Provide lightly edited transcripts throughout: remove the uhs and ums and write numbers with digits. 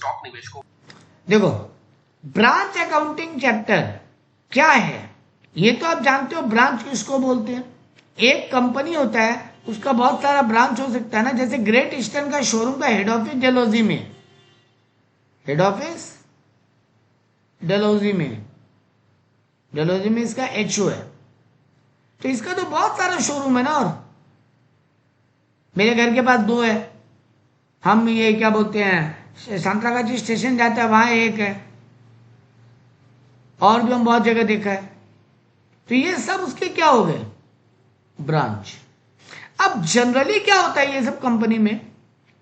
Stock निवेशकों। देखो, branch accounting chapter क्या है ये तो आप जानते हो। ब्रांच किसको बोलते हैं? एक कंपनी होता है, उसका बहुत सारा ब्रांच हो सकता है ना। जैसे ग्रेट ईस्टर्न का शोरूम का हेड ऑफिस डलहौजी में, हेड ऑफिस डलहौजी में, डलहौजी में इसका एचओ है। तो इसका तो बहुत सारा शोरूम है ना। और मेरे घर के पास 2 है। हम ये क्या बोलते हैं, सांतरागाछी स्टेशन जाता है, वहां एक है, और भी हम बहुत जगह देखा है। तो ये सब उसके क्या हो गए? ब्रांच। अब जनरली क्या होता है ये सब कंपनी में,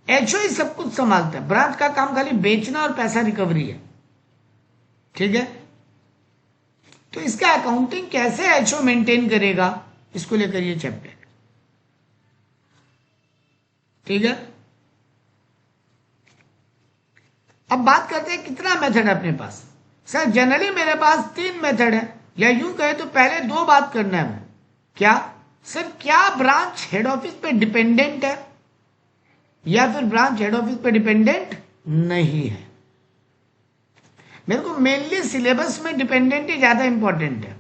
एचओ ही सब कुछ संभालता है। ब्रांच का काम खाली बेचना और पैसा रिकवरी है, ठीक है। तो इसका अकाउंटिंग कैसे एचओ मेंटेन करेगा, इसको लेकर ये चैप्टर, ठीक है। अब बात करते हैं कितना मेथड है अपने पास। सर जनरली मेरे पास 3 मेथड है, या यूं कहे तो पहले 2 बात करना है मैं। क्या सर, क्या ब्रांच हेड ऑफिस पे डिपेंडेंट है, या फिर ब्रांच हेड ऑफिस पे डिपेंडेंट नहीं है? मेरे को मेनली सिलेबस में डिपेंडेंट ही ज्यादा इंपॉर्टेंट है।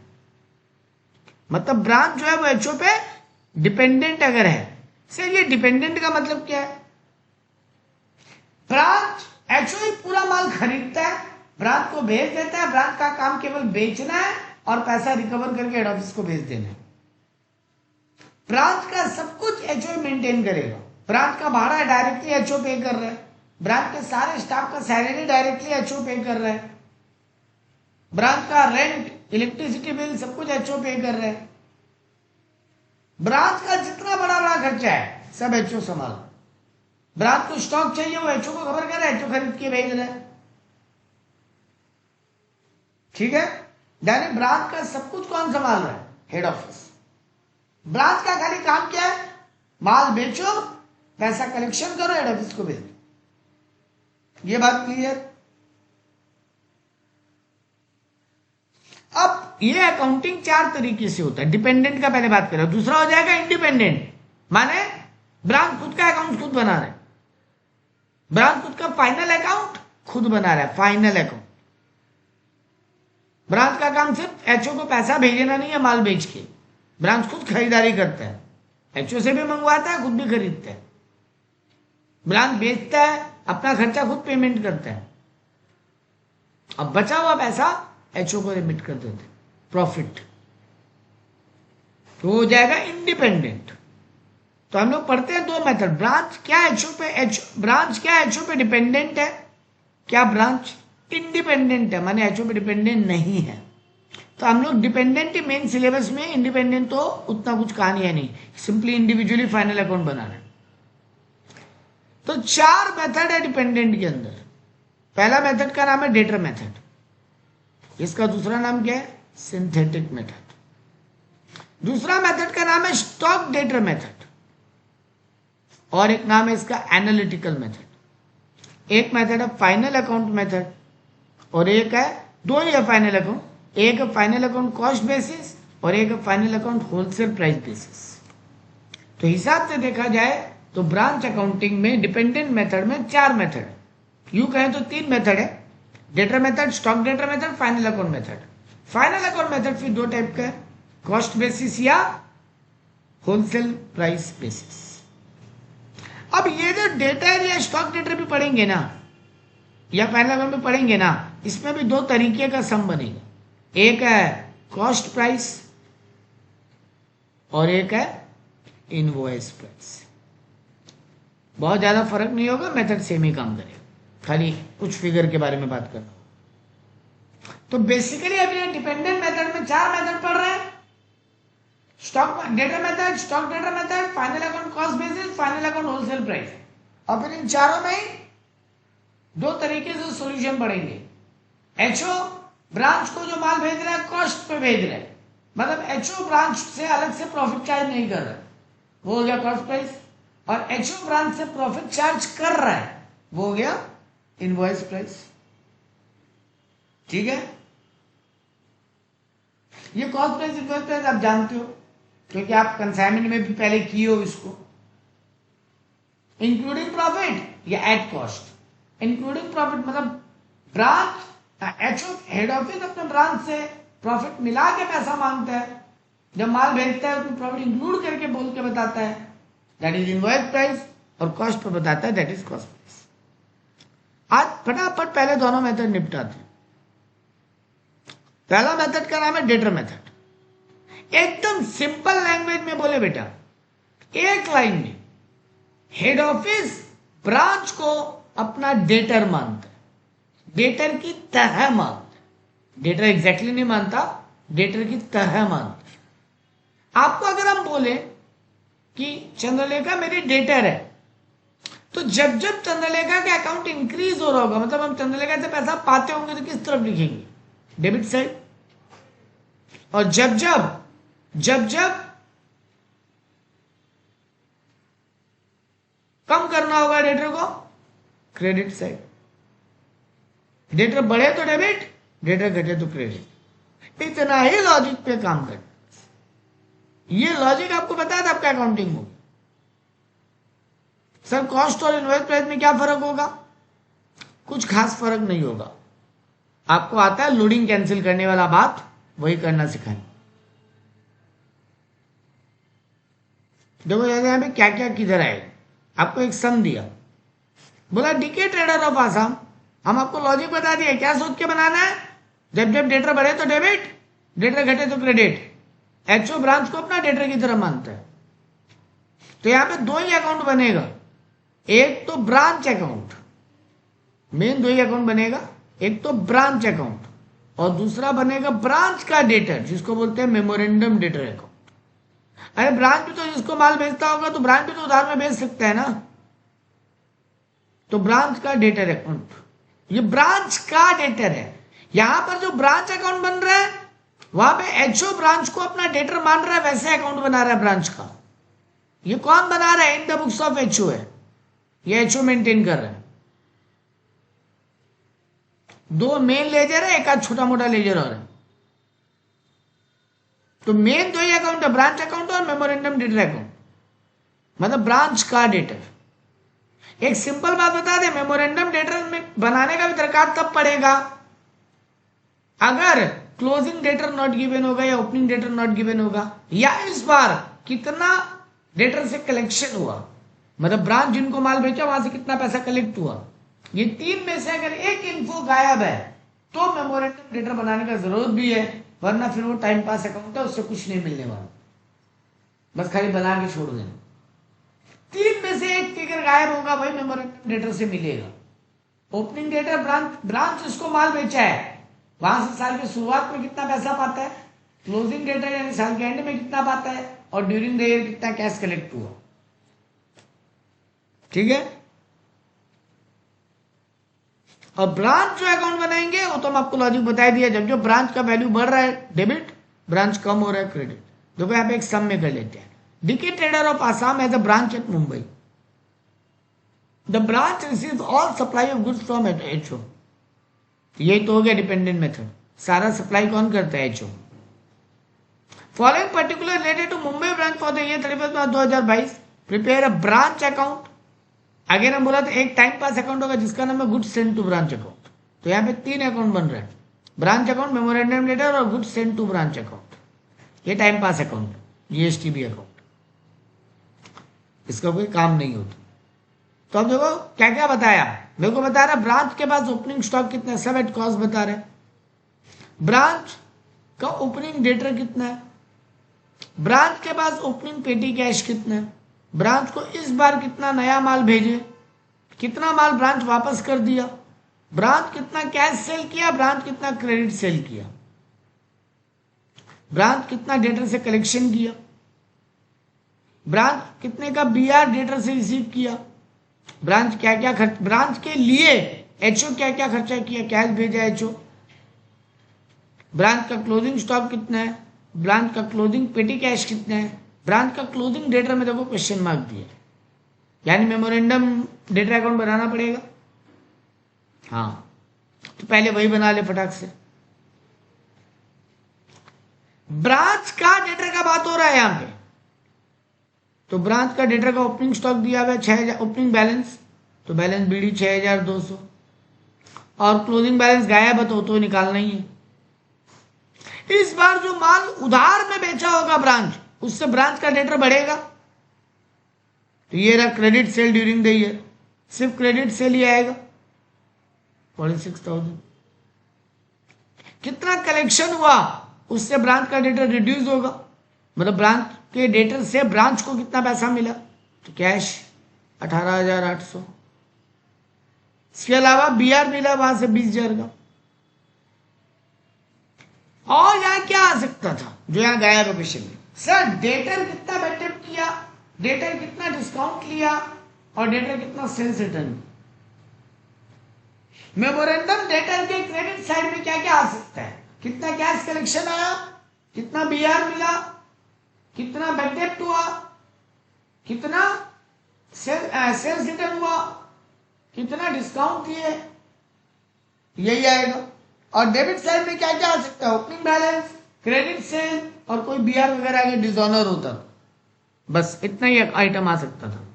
मतलब ब्रांच जो है वो एचओ पे डिपेंडेंट अगर है। सर ये डिपेंडेंट का मतलब क्या है? ब्रांच एचओ ही पूरा माल खरीदता है, ब्रांच को भेज देता है, ब्रांच का काम केवल बेचना है और पैसा रिकवर करके हेड ऑफिस को भेज देना है। ब्रांच का सब कुछ एचओ मेंटेन करेगा। ब्रांच का भाड़ा डायरेक्टली एचओ पे कर रहा है, ब्रांच के सारे स्टाफ का सैलरी डायरेक्टली एचओ पे कर रहा है, ब्रांच का रेंट, इलेक्ट्रिसिटी बिल सब कुछ एचओ पे कर रहा है। ब्रांच का जितना बड़ा बड़ा खर्चा है सब एचओ संभाल। ब्रांच को स्टॉक चाहिए वो एचओ को खबर कर रहा है, एचओ खरीद के भेज रहा है, ठीक है। यानी ब्रांच का सब कुछ कौन संभाल रहा है? Head office. ब्रांच का खाली काम क्या है? माल बेचो, पैसा कलेक्शन करो, हेड ऑफिस को भेज दो। ये बात क्लियर? अब ये अकाउंटिंग 4 तरीके से होता है। डिपेंडेंट का पहले बात करें। दूसरा हो जाएगा इंडिपेंडेंट, माने ब्रांच खुद का अकाउंट खुद बना रहा है, ब्रांच खुद का फाइनल अकाउंट खुद बना रहा है, फाइनल अकाउंट। ब्रांच का काम सिर्फ एचओ को पैसा भेजना नहीं है माल बेच के, ब्रांच खुद खरीदारी करता है, एचओ से भी मंगवाता है, खुद भी खरीदता है। ब्रांच बेचता है, अपना खर्चा खुद पेमेंट करता है, अब बचा हुआ पैसा एचओ को रिमिट कर देते, प्रॉफिट। तो हो जाएगा इंडिपेंडेंट। तो हम लोग पढ़ते हैं 2 मेथड। ब्रांच क्या एचओ पे डिपेंडेंट है, क्या ब्रांच इंडिपेंडेंट है, माने एचओ पे डिपेंडेंट नहीं है। तो हम लोग डिपेंडेंट ही मेन सिलेबस में, इंडिपेंडेंट तो उतना कुछ कहानी है नहीं, सिंपली इंडिविजुअली फाइनल अकाउंट बनाना है। तो 4 मेथड है डिपेंडेंट के अंदर। पहला मेथड का नाम है डेटर मेथड, इसका दूसरा नाम क्या है? Synthetic method. दूसरा मेथड का नाम है स्टॉक डेटर मेथड, और एक नाम है इसका एनालिटिकल मेथड। एक मेथड है फाइनल अकाउंट मेथड, और एक है, 2 ही है फाइनल अकाउंट, एक है फाइनल अकाउंट कॉस्ट बेसिस और एक है final account wholesale price basis. तो हिसाब से देखा जाए तो ब्रांच अकाउंटिंग में डिपेंडेंट मेथड में 4 मेथड है। यूं कहें तो 3 मेथड है, debtor method, stock debtor method, final account method. Final account method फिर 2 टाइप का है, कॉस्ट बेसिस या होलसेल प्राइस बेसिस। अब ये जो डेटर या स्टॉक डेटर भी पढ़ेंगे ना, या फाइनल अकाउंट में पढ़ेंगे ना, इसमें भी 2 तरीके का सम बनेगा। एक है कॉस्ट प्राइस और एक है इनवॉइस प्राइस। बहुत ज्यादा फर्क नहीं होगा, मेथड सेम ही काम करेगा, खाली कुछ फिगर के बारे में बात करना। तो बेसिकली अभी डिपेंडेंट मेथड में 4 मेथड पढ़ रहे हैं, stock data method, stock data method, final account cost basis, final account wholesale price. और फिर इन चारों में ही 2 तरीके से सॉल्यूशन पढ़ेंगे। एचओ ब्रांच को जो माल भेज रहा है कॉस्ट पे भेज रहा है, मतलब एचओ ब्रांच से अलग से प्रॉफिट चार्ज नहीं कर रहा है, वो हो गया कॉस्ट प्राइस। और एचओ ब्रांच से प्रॉफिट चार्ज कर रहा है, वो हो गया इनवॉइस प्राइस, ठीक है। ये कॉस्ट प्राइस इनवॉइस प्राइस आप जानते हो, क्योंकि आप कंसाइनमेंट में भी पहले किए हो इसको, इंक्लूडिंग प्रॉफिट या एट कॉस्ट। इंक्लूडिंग प्रॉफिट, मतलब ब्रांच एचओ हेड ऑफिस अपने ब्रांच से प्रॉफिट मिला के पैसा मांगता है, जब माल भेजता है तो प्रॉफिट इंक्लूड करके बोल के बताता है, दैट इज इनवॉइस प्राइस, और कॉस्ट पर बताता है दैट इज कॉस्ट प्राइस। आज फटाफट पहले दोनों मेथड निपटाते हैं। पहला मेथड का नाम है डेटर मेथड। एकदम सिंपल लैंग्वेज में बोले बेटा, एक लाइन में हेड ऑफिस ब्रांच को अपना डेटर मानता है, डेटर की तरह मानता है, डेटर एग्जैक्टली नहीं मानता, डेटर की तरह मानता है। आपको अगर हम बोले कि चंद्रलेखा मेरी डेटर है, तो जब जब चंद्रलेखा का अकाउंट इंक्रीज हो रहा होगा, मतलब हम चंद्रलेखा से पैसा पाते होंगे, तो किस तरफ लिखेंगे? Debit side. और जब जब कम करना होगा डेटर को, क्रेडिट साइड। डेटर बढ़े तो डेबिट, डेटर घटे तो क्रेडिट। इतना ही लॉजिक पे काम करना। ये लॉजिक आपको बताया था आपका अकाउंटिंग में। सर कॉस्ट और इनवॉइस प्राइस में क्या फर्क होगा? कुछ खास फर्क नहीं होगा। आपको आता है लोडिंग कैंसिल करने वाला बात, वही करना सिखाएं। देखो यहां पे क्या क्या किधर आए। आपको एक सम दिया, बोला डीके ट्रेडर ऑफ आसाम। हम आपको लॉजिक बता दिया, क्या सोच के बनाना है? जब जब डेटर बढ़े तो डेबिट, डेटर घटे तो क्रेडिट। एचओ ब्रांच को अपना डेटर की तरह मानता है। तो यहां पे दो ही अकाउंट बनेगा, एक तो ब्रांच अकाउंट, मेन दो ही अकाउंट बनेगा, एक तो ब्रांच अकाउंट और दूसरा बनेगा ब्रांच का डेटर, जिसको बोलते हैं मेमोरेंडम डेटर अकाउंट। अरे ब्रांच भी तो जिसको माल बेचता होगा, तो ब्रांच भी तो उधार में बेच सकता है ना। तो ब्रांच का डेटर अकाउंट, ये ब्रांच का डेटर है। यहां पर जो ब्रांच अकाउंट बन रहा है, वहां पे एचओ ब्रांच को अपना डेटर मान रहा है, वैसे अकाउंट बना रहा है ब्रांच का। ये कौन बना रहा है? In the books of HO है, ये एचओ मेंटेन कर रहा है। दो मेन लेजर है, एक आध छोटा मोटा लेजर और है। तो मेन दो ही अकाउंट है, ब्रांच अकाउंट और मेमोरेंडम डेटर अकाउंट, मतलब ब्रांच का डेटर। एक सिंपल बात बता दे, मेमोरेंडम डेटर में बनाने का भी दरकार तब पड़ेगा अगर क्लोजिंग डेटर नॉट गिवन होगा या ओपनिंग डेटर नॉट गिवन होगा, या इस बार कितना डेटर से कलेक्शन हुआ, मतलब ब्रांच जिनको माल बेचा वहां से कितना पैसा कलेक्ट हुआ। ये तीन में से अगर एक इन्फो गायब है तो मेमोरेंडम डेटर बनाने का जरूरत भी है, वरना फिर वो टाइम पास अकाउंट है, उससे कुछ नहीं मिलने वाला, बस खाली बना के छोड़ देना। तीन में से एक फिगर गायब होगा, वही मेमोरेंडम डेटर से मिलेगा। ओपनिंग डेटर ब्रांच जिसको माल बेचा है वहां से साल की शुरुआत में कितना पैसा पाता है, क्लोजिंग डेटर यानी साल के एंड में कितना पाता है, और ड्यूरिंग द ईयर कितना कैश कलेक्ट हुआ। ठीक है। और ब्रांच जो अकाउंट बनाएंगे वो तो हम आपको लॉजिक बता दिया, जब जो ब्रांच का वैल्यू बढ़ रहा है डेबिट, ब्रांच कम हो रहा है क्रेडिट। देखो यहाँ पे एक सम में कर लेते हैं। DK trader of Assam has a branch at Mumbai. The branch receives all supply of goods from HO. यही तो हो गया डिपेंडेंट मेथड, सारा सप्लाई कौन करता है? HO. Following particular related to Mumbai branch for the year 31 March 2022, prepare a branch account. आगे ना बोला था एक टाइम पास अकाउंट होगा जिसका नाम है goods send to branch account. तो यहाँ पे तीन अकाउंट बन रहे हैं, ब्रांच अकाउंट, मेमोरेंडम लेटर और goods send to branch account. ये time pass account, GSTB account, इसका कोई काम नहीं होता। तो अब देखो क्या क्या बताया, मेरे को बता रहा ब्रांच के पास ओपनिंग स्टॉक कितना है, सब एट कॉस्ट बता रहे। ब्रांच का ओपनिंग डेटर कितना है, ब्रांच के पास ओपनिंग पेटी कैश कितना है, ब्रांच को इस बार कितना नया माल भेजे, कितना माल ब्रांच वापस कर दिया, ब्रांच कितना कैश सेल किया, ब्रांच कितना क्रेडिट सेल किया, ब्रांच कितना डेटर से कलेक्शन किया, ब्रांच कितने का बीआर डेटर से रिसीव किया, ब्रांच क्या क्या खर्च, ब्रांच के लिए एचओ क्या क्या खर्चा किया, कैश भेजा एचओ, ब्रांच का क्लोजिंग स्टॉक कितना है, ब्रांच का क्लोजिंग पेटी कैश कितना है, ब्रांच का क्लोजिंग डेटर में देखो क्वेश्चन मार्क दिया, यानी मेमोरेंडम डेटर अकाउंट बनाना पड़ेगा। हाँ तो पहले वही बना ले फटाक से। ब्रांच का डेटर का बात हो रहा है यहां पे, तो ब्रांच का डेटर का ओपनिंग स्टॉक दिया हुआ है 6000, ओपनिंग बैलेंस, तो बैलेंस बीडी 6200, और क्लोजिंग बैलेंस गायब है तो निकालना ही है। इस बार जो माल उधार में बेचा होगा ब्रांच, उससे ब्रांच का डेटर बढ़ेगा। तो ये रहा credit sale during the year, सिर्फ क्रेडिट सेल ही आएगा 46,000। कितना कलेक्शन हुआ उससे ब्रांच का डेटर रिड्यूस होगा, मतलब ब्रांच के डेटर से ब्रांच को कितना पैसा मिला, तो कैश 18,800। इसके अलावा बीआर मिला वहां से 20,000 का। और यहां क्या आ सकता था जो यहां गायब है क्वेश्चन में, सर डेटर कितना बेटअप किया, डेटर कितना डिस्काउंट लिया और डेटर कितना सेल्स रिटर्न। मेमोरेंडम डेटर के क्रेडिट साइड में क्या क्या आ सकता है, कितना कैश कलेक्शन आया, कितना बीआर मिला, कितना बेटअप हुआ, कितना सेल्स रिटर्न हुआ, कितना डिस्काउंट दिए, यही आएगा। और डेबिट साइड में क्या क्या आ सकता है, ओपनिंग बैलेंस, क्रेडिट सेल और कोई बीआर वगैरह के डिसऑनर होता, बस इतना ही आइटम आ सकता था।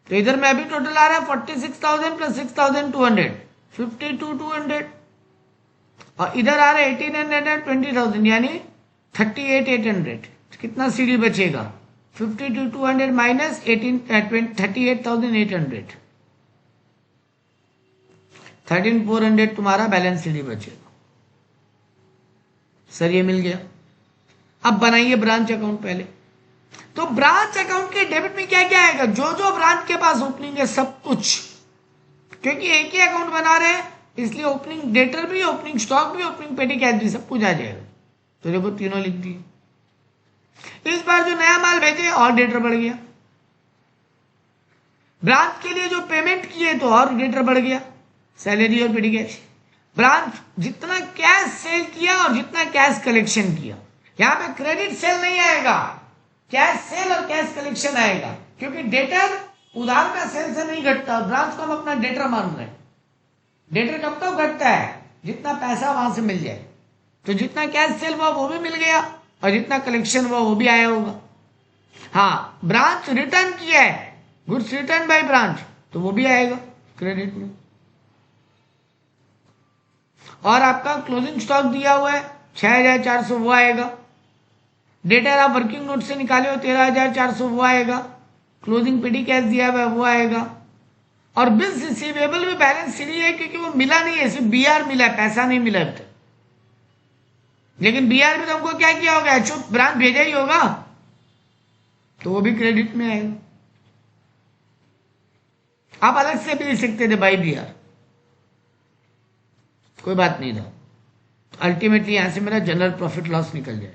तो इधर में अभी टोटल आ रहा है 46,000 प्लस 6,200 52,200, और इधर आ रहा है 1,800 और 20,000 यानी 38,800। कितना सीढ़ी बचेगा, 52,200 माइनस 38,800, 13,400 तुम्हारा बैलेंस सीढ़ी बचेगा। सर ये मिल गया। अब बनाइए ब्रांच अकाउंट पहले। तो ब्रांच अकाउंट के डेबिट में क्या क्या आएगा, जो जो ब्रांच के पास ओपनिंग है सब कुछ, क्योंकि एक ही अकाउंट बना रहे हैं इसलिए ओपनिंग डेटर भी, ओपनिंग स्टॉक भी, ओपनिंग पेटी कैश भी सब कुछ आ जाएगा। तो देखो तीनों लिख दिए। इस बार जो नया माल भेजे और डेटर बढ़ गया, ब्रांच के लिए जो पेमेंट किए तो और डेटर बढ़ गया, सैलरी और पेटी कैश। ब्रांच जितना कैश सेल किया और जितना कैश कलेक्शन किया, यहां पे क्रेडिट सेल नहीं आएगा, कैश सेल और कैश कलेक्शन आएगा, क्योंकि डेटर उधार का सेल से नहीं घटता। ब्रांच को हम अपना डेटर मान रहे हैं। डेटर कब तक घटता है, जितना पैसा वहां से मिल जाए। तो जितना कैश सेल हुआ वो भी मिल गया और जितना कलेक्शन हुआ वो भी आया होगा। हाँ, ब्रांच रिटर्न किया है, गुड्स रिटर्न बाय ब्रांच, तो वो भी आएगा क्रेडिट में। और आपका क्लोजिंग स्टॉक दिया हुआ है 6,400, वो आएगा। डेटर आप वर्किंग नोट से निकाले हो 13,400, वो आएगा। क्लोजिंग पेटी कैश दिया हुआ है वो आएगा। और बिल्स रिसीवेबल भी बैलेंस सीधी है क्योंकि वो मिला नहीं है, सिर्फ बीआर मिला है, पैसा नहीं मिला है। लेकिन बीआर भी तो हमको क्या किया होगा, एचओ ब्रांच भेजा ही होगा, तो वो भी क्रेडिट में आएगा। आप अलग से भी ले सकते थे बाई बीआर, कोई बात नहीं था। अल्टीमेटली यहां से मेरा जनरल प्रॉफिट लॉस निकल जाए।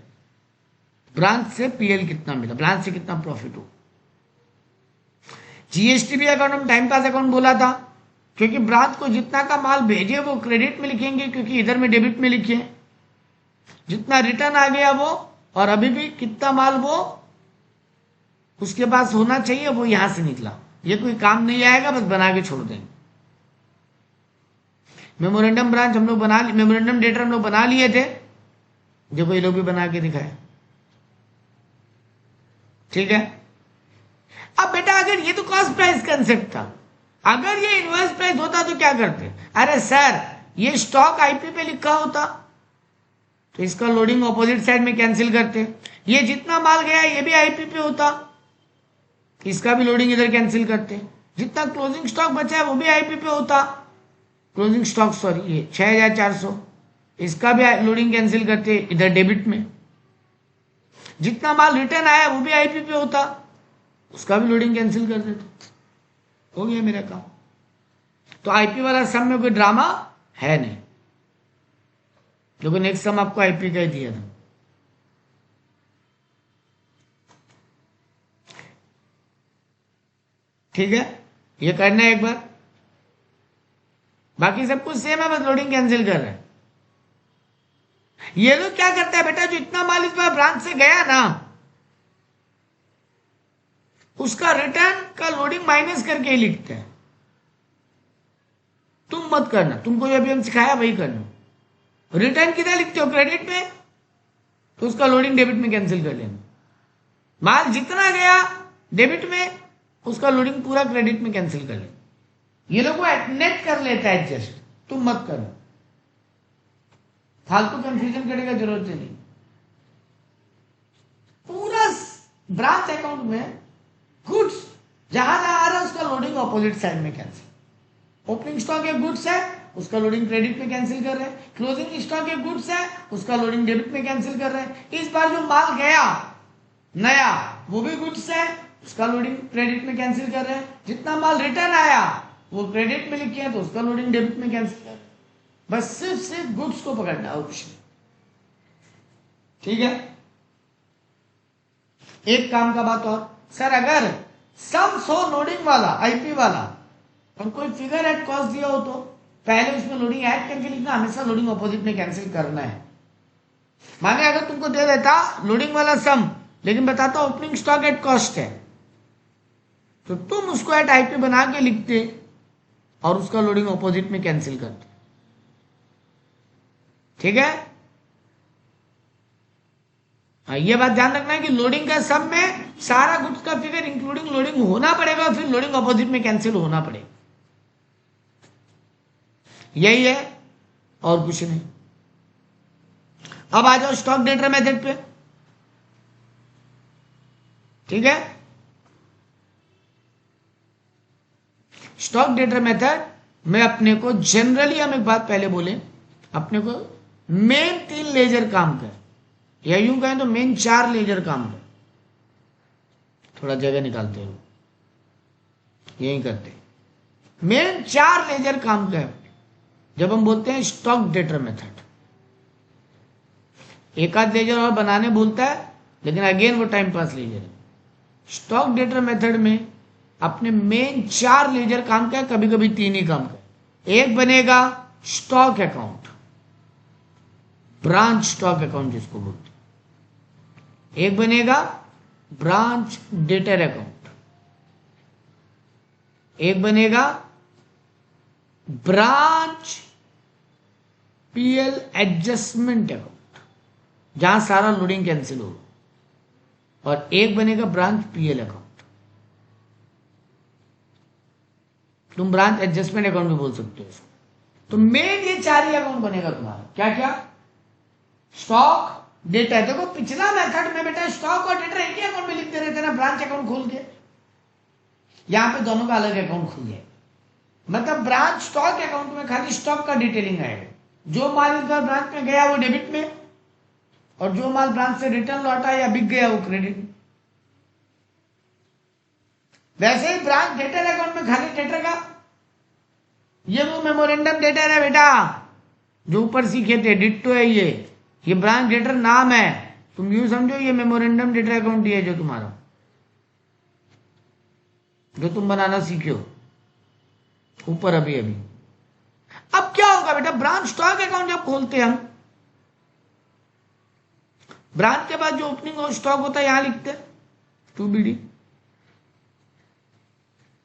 ब्रांच से पीएल कितना मिला, ब्रांच से कितना प्रॉफिट हो। जीएसटीबी अकाउंट हम टाइम पास अकाउंट बोला था क्योंकि ब्रांच को जितना का माल भेजे वो क्रेडिट में लिखेंगे, क्योंकि इधर में डेबिट में लिखे। जितना रिटर्न आ गया वो, और अभी भी कितना माल वो उसके पास होना चाहिए वो यहां से निकला। ये कोई काम नहीं आएगा, बस बना के छोड़ देंगे। मेमोरेंडम ब्रांच हम लोग मेमोरेंडम डेटर हम लोग बना लिए थे, देखो ये लोग भी बना के दिखाए। ठीक है। अब बेटा अगर ये तो कॉस्ट प्राइस कंसेप्ट था, अगर ये इनवॉइस प्राइस होता तो क्या करते, अरे सर ये स्टॉक आईपी पे लिखा होता तो इसका लोडिंग ऑपोजिट साइड में कैंसिल करते। ये जितना माल गया ये भी आईपी पे होता, इसका भी लोडिंग इधर कैंसिल करते। जितना क्लोजिंग स्टॉक बचा है वो भी आईपी पे होता, क्लोजिंग स्टॉक सॉरी ये 6,400, इसका भी लोडिंग कैंसिल करते इधर डेबिट में। जितना माल रिटर्न आया वो भी आईपी पे होता, उसका भी लोडिंग कैंसिल कर देते। हो गया मेरा काम। तो आईपी वाला सम में कोई ड्रामा है नहीं, लेकिन नेक्स्ट सम आपको आईपी का ही दिया था। ठीक है, ये करना है एक बार, बाकी सब कुछ सेम है, बस लोडिंग कैंसिल कर रहे हैं। ये लोग क्या करता है बेटा, जो इतना माल इस बार ब्रांच से गया ना उसका रिटर्न का लोडिंग माइनस करके ही लिखते हैं। तुम मत करना, तुमको जो अभी हम सिखाया वही करना। रिटर्न किधर लिखते हो, क्रेडिट में, तो उसका लोडिंग डेबिट में कैंसिल कर लेना। माल जितना गया डेबिट में उसका लोडिंग पूरा क्रेडिट में कैंसिल कर लेना। ये लोग नेट कर लेता है एडजस्ट, तुम मत करो, फालतू कंफ्यूजन करने का जरूरत नहीं। पूरा ब्रांच अकाउंट में गुड्स जहां जहां आ रहा है उसका लोडिंग ऑपोजिट साइड में कैंसिल। ओपनिंग स्टॉक एक गुड्स है, उसका लोडिंग क्रेडिट में कैंसिल कर रहे हैं। क्लोजिंग स्टॉक एक गुड्स है, उसका लोडिंग डेबिट में कैंसिल कर रहे हैं। इस बार जो माल गया नया वो भी गुड्स है, उसका लोडिंग क्रेडिट में कैंसिल कर रहे हैं। जितना माल रिटर्न आया वो क्रेडिट में लिखे हैं तो उसका लोडिंग डेबिट में कैंसिल कर रहे हैं। बस सिर्फ गुड्स को पकड़ना है, ऑप्शन। ठीक है। एक काम का बात और, सर अगर सम सो लोडिंग वाला आईपी वाला और कोई फिगर एट कॉस्ट दिया हो तो पहले उसमें लोडिंग ऐड करके लिखना, हमेशा लोडिंग ऑपोजिट में कैंसिल करना है। माने अगर तुमको दे देता लोडिंग वाला सम लेकिन बताता ओपनिंग स्टॉक एट कॉस्ट है तो तुम उसको एट आईपी बना के लिखते और उसका लोडिंग ऑपोजिट में कैंसिल करते। ठीक है। ये बात ध्यान रखना है कि लोडिंग का सम में सारा गुड्स का फिगर इंक्लूडिंग लोडिंग होना पड़ेगा और फिर लोडिंग ऑपोजिट में कैंसिल होना पड़ेगा। यही है और कुछ नहीं। अब आ जाओ स्टॉक डेटर मेथड पे। ठीक है। स्टॉक डेटर मेथड में अपने को जनरली, हम एक बात पहले बोले, अपने को मेन 3 लेजर काम कर, या यूं कहें तो मेन 4 लेजर काम कर। थोड़ा जगह निकालते हो, यही करते। मेन 4 लेजर काम कर जब हम बोलते हैं स्टॉक डेटर मेथड। एक आध लेजर और बनाने बोलता है लेकिन अगेन वो टाइम पास लेजर है। स्टॉक डेटर मेथड में अपने मेन 4 लेजर काम का, कभी कभी 3 ही काम का। एक बनेगा stock account, branch stock account जिसको बोलते हैं। एक बनेगा ब्रांच डेटर अकाउंट। एक बनेगा ब्रांच पीएल एडजस्टमेंट अकाउंट जहां सारा लोडिंग कैंसिल हो, और एक बनेगा ब्रांच पीएल अकाउंट। तुम ब्रांच एडजस्टमेंट अकाउंट भी बोल सकते हो इसको। तो मेन ये 4 ही अकाउंट बनेगा तुम्हारा। क्या क्या? Stock data. देखो पिछला मेथड में बेटा स्टॉक और डेटा एक ही अकाउंट में लिखते रहते ना, ब्रांच अकाउंट खोल के। यहां पे दोनों का अलग अकाउंट खुल जाए, मतलब ब्रांच स्टॉक अकाउंट में खाली स्टॉक का डिटेलिंग आएगा। जो माल इस बार ब्रांच में गया वो डेबिट में, और जो माल ब्रांच से रिटर्न लौटा या बिक गया वो क्रेडिट में। वैसे ही ब्रांच डेटर अकाउंट में खाली डेटर का, ये वो मेमोरेंडम डेटर है बेटा जो ऊपर सीखे थे, डिट्टो है ये ब्रांच डेटर नाम है। तुम यूं समझो ये मेमोरेंडम डेटर अकाउंट ही है जो तुम्हारा, जो तुम बनाना सीखे हो ऊपर अभी अभी। अब क्या होगा बेटा, ब्रांच स्टॉक अकाउंट जब खोलते हैं हम, ब्रांच के बाद जो ओपनिंग और स्टॉक होता है यहां लिखते हैं 2BD।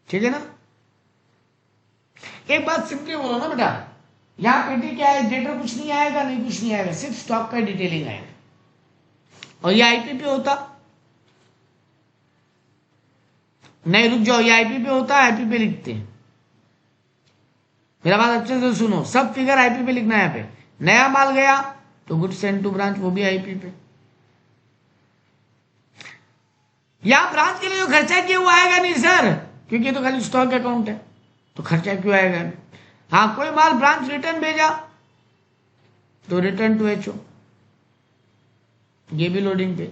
ठीक है ना। एक बात सिंपली बोलो ना बेटा, यहां पेटी क्या है, डेटर कुछ नहीं आएगा, नहीं कुछ नहीं आएगा, सिर्फ स्टॉक का डिटेलिंग आएगा। और ये आईपी पे होता, नहीं रुक जाओ, ये आईपी पे होता है, आईपी पे लिखते हैं। मेरा बात अच्छे से सुनो, सब फिगर आईपी पे लिखना है। यहाँ पे नया माल गया तो गुड्स सेंड टू ब्रांच, वो भी आईपी पे। यहां ब्रांच के लिए जो खर्चा किया वो आएगा नहीं सर, क्योंकि ये तो खाली स्टॉक अकाउंट है, तो खर्चा क्यों आएगा। हाँ कोई माल ब्रांच रिटर्न भेजा तो रिटर्न टू एचओ, ये भी लोडिंग पे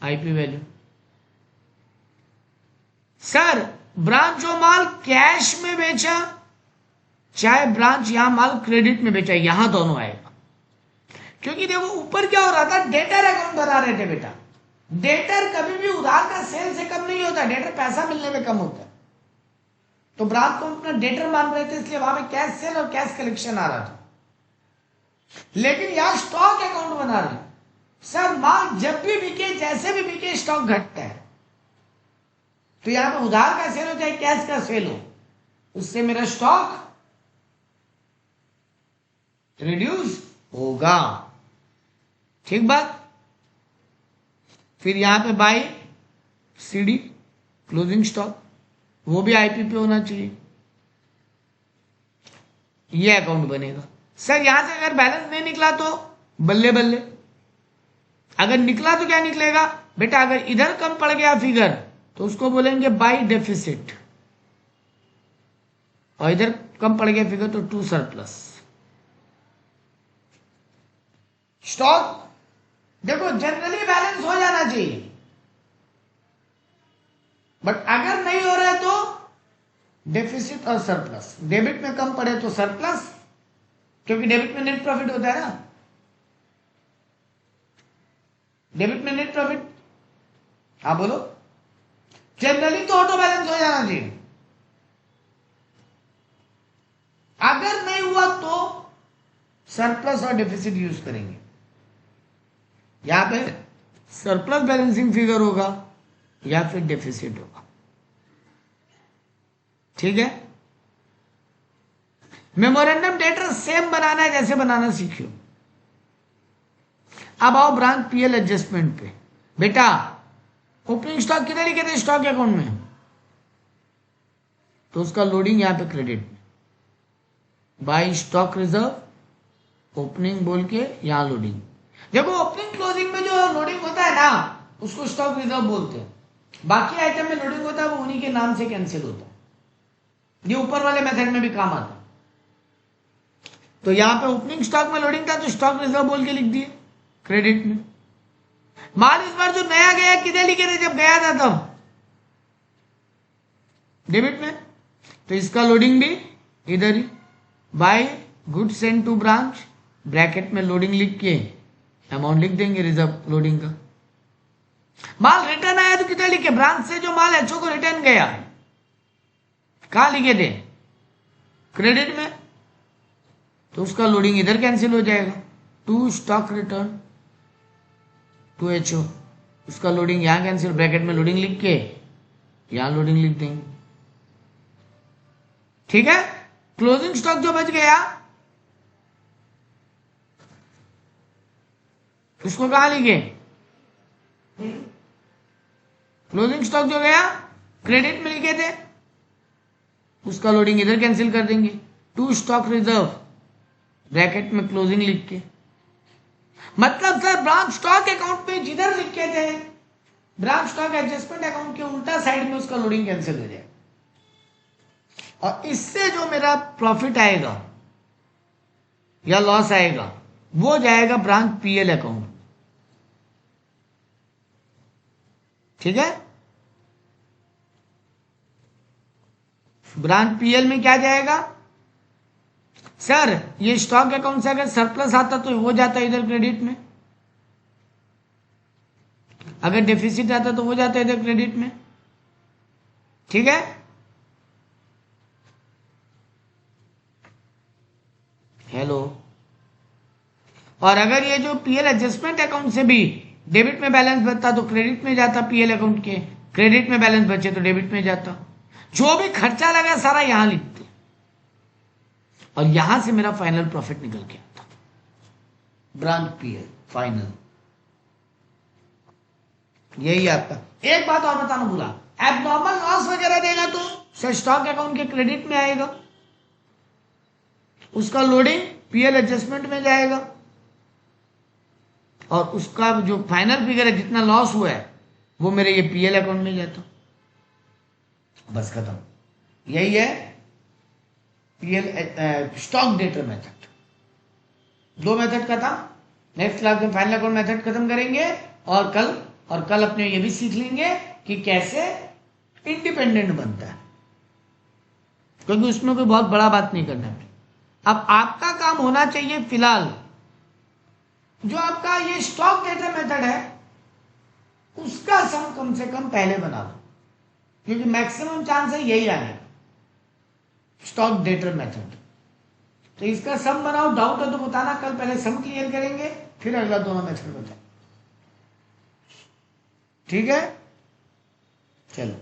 आईपी वैल्यू। सर ब्रांच जो माल कैश में बेचा, चाहे ब्रांच यहां माल क्रेडिट में बेचा, यहां दोनों आएगा। क्योंकि देखो ऊपर क्या हो रहा था, डेटर अकाउंट बना रहे थे बेटा। डेटर कभी भी उधार का सेल से कम नहीं होता, डेटर पैसा मिलने में कम होता है। तो ब्रांच को अपना डेटर मान रहे थे, इसलिए वहां पे कैश सेल और कैश कलेक्शन आ रहा था। लेकिन यहां स्टॉक अकाउंट बना रहे सर, माल जब भी बिके, जैसे भी बिके, स्टॉक घटता है। तो यहां पे उधार का सेल हो चाहे कैश का सेल हो, उससे मेरा स्टॉक रिड्यूस होगा। ठीक बात। फिर यहां पे बाय सीडी क्लोजिंग स्टॉक, वो भी आईपी पे होना चाहिए। ये अकाउंट बनेगा। सर यहां से अगर बैलेंस नहीं निकला तो बल्ले बल्ले, अगर निकला तो क्या निकलेगा बेटा, अगर इधर कम पड़ गया फिगर तो उसको बोलेंगे बाई डेफिसिट, और इधर कम पड़ गया फिगर तो टू सरप्लस। स्टॉक देखो जनरली बैलेंस हो जाना चाहिए, बट अगर नहीं हो रहा है तो डेफिसिट और सरप्लस। डेबिट में कम पड़े तो सरप्लस, क्योंकि डेबिट में नेट प्रॉफिट होता है ना, डेबिट में नेट प्रॉफिट। हाँ बोलो, जनरली तो ऑटो बैलेंस हो जाना चाहिए, अगर नहीं हुआ तो सरप्लस और डेफिसिट यूज करेंगे। यहां पे सरप्लस बैलेंसिंग फिगर होगा या फिर डेफिसिट होगा, ठीक है। मेमोरेंडम डेटर सेम बनाना है जैसे बनाना सीखियो। अब आओ ब्रांच पीएल एडजस्टमेंट पे। बेटा ओपनिंग स्टॉक कितने लिखे थे स्टॉक अकाउंट में, तो उसका लोडिंग यहां पे क्रेडिट में, बाय स्टॉक रिजर्व ओपनिंग बोल के यहां लोडिंग। देखो ओपनिंग क्लोजिंग में जो लोडिंग होता है ना उसको स्टॉक रिजर्व बोलते हैं, बाकी आइटम में लोडिंग होता है वो उन्हीं के नाम से कैंसिल होता है। ये ऊपर वाले मेथड में भी काम आता है। तो यहां पे ओपनिंग स्टॉक में लोडिंग था तो स्टॉक रिजर्व बोल के लिख दिए क्रेडिट में। माल इस बार जो नया गया किधर लिखे थे जब गया था तब, डेबिट में, तो इसका लोडिंग भी इधर ही, by good send to branch, bracket में लोडिंग लिख के अमाउंट लिख देंगे रिजर्व लोडिंग का। माल रिटर्न आया तो किधर लिखे, ब्रांच से जो माल एचओ को रिटर्न गया कहां लिखे थे, क्रेडिट में, तो उसका लोडिंग इधर कैंसिल हो जाएगा, to stock return to HO, उसका लोडिंग यहां कैंसिल, ब्रैकेट में लोडिंग लिख के यहां लोडिंग लिख देंगे, ठीक है। क्लोजिंग स्टॉक जो बच गया उसको कहां लिखे, क्लोजिंग स्टॉक जो गया क्रेडिट में लिखे थे उसका लोडिंग इधर कैंसिल कर देंगे, टू स्टॉक रिजर्व ब्रैकेट में क्लोजिंग लिख के। मतलब सर ब्रांच स्टॉक अकाउंट में जिधर लिखे थे ब्रांच स्टॉक एडजस्टमेंट अकाउंट के उल्टा साइड में उसका लोडिंग कैंसिल हो जाए, और इससे जो मेरा प्रॉफिट आएगा या लॉस आएगा वो जाएगा ब्रांच पीएल अकाउंट, ठीक है। ब्रांच पीएल में क्या जाएगा सर, ये स्टॉक अकाउंट से अगर सरप्लस आता तो वो जाता इधर क्रेडिट में, अगर डेफिसिट आता तो वो जाता इधर क्रेडिट में, ठीक है। हेलो, और अगर ये जो पीएल एडजस्टमेंट अकाउंट से भी डेबिट में बैलेंस बचता तो क्रेडिट में जाता, पीएल अकाउंट के क्रेडिट में बैलेंस बचे तो डेबिट में जाता, जो भी खर्चा लगा सारा यहां लिखते और यहां से मेरा फाइनल प्रॉफिट निकल के आता, ब्रांच पीएल फाइनल। यही आपका। एक बात और बताना भूला, एबनॉर्मल लॉस वगैरह देगा तो सर स्टॉक अकाउंट के क्रेडिट में आएगा, उसका लोडिंग पीएल एडजस्टमेंट में जाएगा, और उसका जो फाइनल फिगर है जितना लॉस हुआ है वो मेरे ये पीएल अकाउंट में जाता, बस खत्म। यही है पीएल स्टॉक डेटर मेथड। दो मेथड का था, नेक्स्ट क्लास में फाइनल अकाउंट मेथड खत्म करेंगे, और कल अपने ये भी सीख लेंगे कि कैसे इंडिपेंडेंट बनता है, क्योंकि उसमें कोई बहुत बड़ा बात नहीं करना है। अब आपका काम होना चाहिए फिलहाल जो आपका ये स्टॉक डेटा मेथड है उसका सम कम से कम पहले बना दो, क्योंकि मैक्सिमम चांस है यही आने स्टॉक डेटा मेथड। तो इसका सम बनाओ, डाउट है तो बताना, कल पहले सम क्लियर करेंगे फिर अगला दोनों मेथड बताएं, ठीक है। चलो।